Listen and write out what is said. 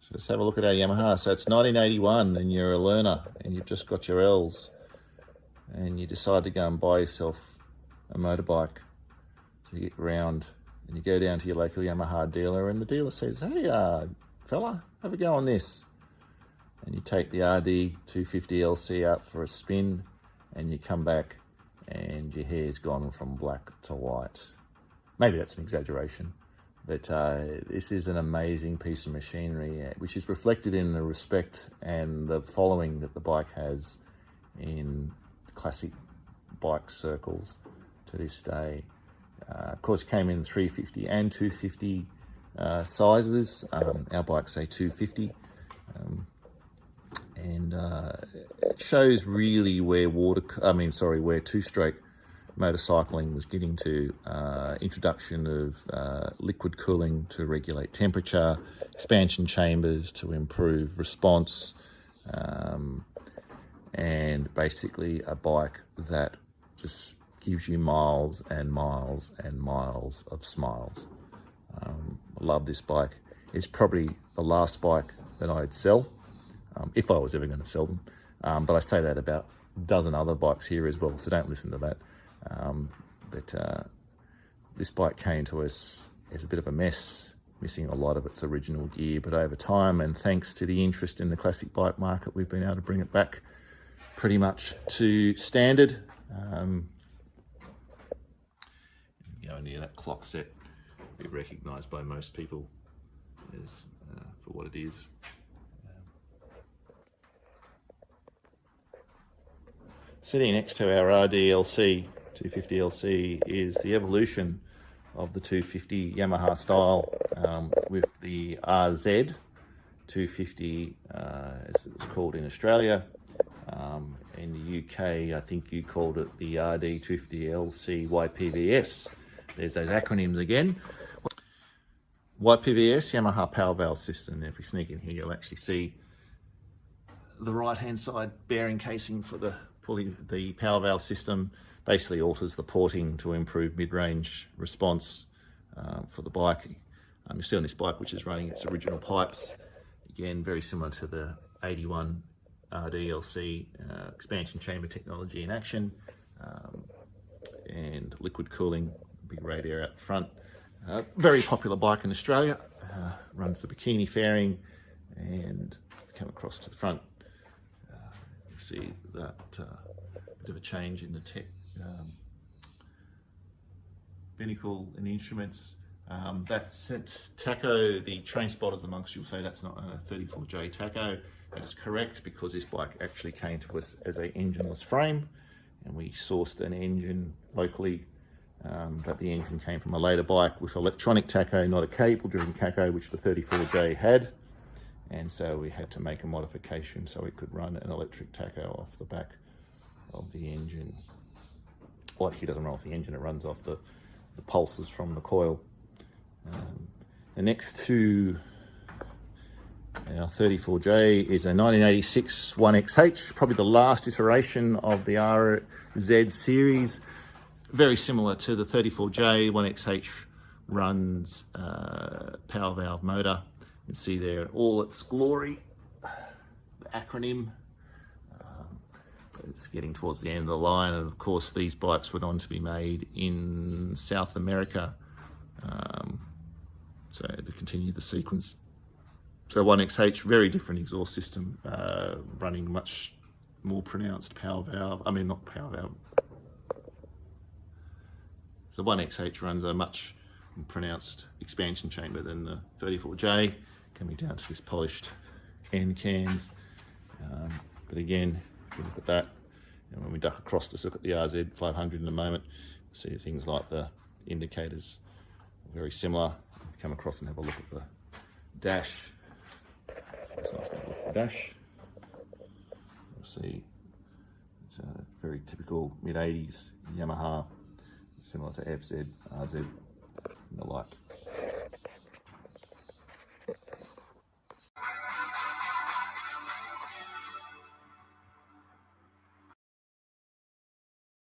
So let's have a look at our Yamaha. So it's 1981 and you're a learner and you've just got your L's and you decide to go and buy yourself a motorbike to get round, and you go down to your local Yamaha dealer and the dealer says, hey fella, have a go on this. And you take the RD250LC out for a spin and you come back and your hair's gone from black to white. Maybe that's an exaggeration. But this is an amazing piece of machinery, which is reflected in the respect and the following that the bike has in classic bike circles to this day. Of course, it came in 350 and 250 sizes. Our bike's a 250. And it shows really where where two-stroke motorcycling was getting to. Introduction of liquid cooling to regulate temperature, expansion chambers to improve response, and basically a bike that just gives you miles and miles and miles of smiles. I love this bike. It's probably the last bike that I'd sell, if I was ever going to sell them. But I say that about a dozen other bikes here as well, so don't listen to that. But this bike came to us as a bit of a mess, missing a lot of its original gear, but over time, and thanks to the interest in the classic bike market, we've been able to bring it back pretty much to standard. Go near that clock set, be recognised by most people as for what it is. Sitting next to our RDLC 250LC is the evolution of the 250 Yamaha style, with the RZ250 as it was called in Australia. In the UK, I think you called it the RD250LC YPVS. There's those acronyms again. YPVS, Yamaha Power Valve System. If we sneak in here, you'll actually see the right-hand side bearing casing for the power valve system. Basically alters the porting to improve mid-range response for the bike. You're still on this bike, which is running its original pipes. Again, very similar to the 81 RDLC, expansion chamber technology in action, and liquid cooling, big radiator out front. Very popular bike in Australia. Runs the bikini fairing, and come across to the front. You see that bit of a change in the binnacle and the instruments. That's tacho. The train spotters amongst you will say that's not a 34J tacho. That is correct, because this bike actually came to us as a engineless frame, and we sourced an engine locally, but the engine came from a later bike with electronic tacho, not a cable-driven tacho, which the 34J had, and so we had to make a modification so it could run an electric tacho off the back of the engine. Well, actually, it doesn't run off the engine; it runs off the pulses from the coil. The next to our 34J is a 1986 1XH, probably the last iteration of the RZ series. Very similar to the 34J, 1XH runs power valve motor. You can see there in all its glory, the acronym. It's getting towards the end of the line, and of course these bikes went on to be made in South America. So to continue the sequence. So 1XH, very different exhaust system, running much more pronounced power valve. I mean, not power valve. So 1XH runs a much more pronounced expansion chamber than the 34J, coming down to this polished end cans. But again, if you look at that, and when we duck across to look at the RZ500 in a moment, see things like the indicators, very similar. Come across and have a look at the dash. It's nice to have a look at the dash. You'll see it's a very typical mid-80s Yamaha, similar to FZ, RZ, and the like.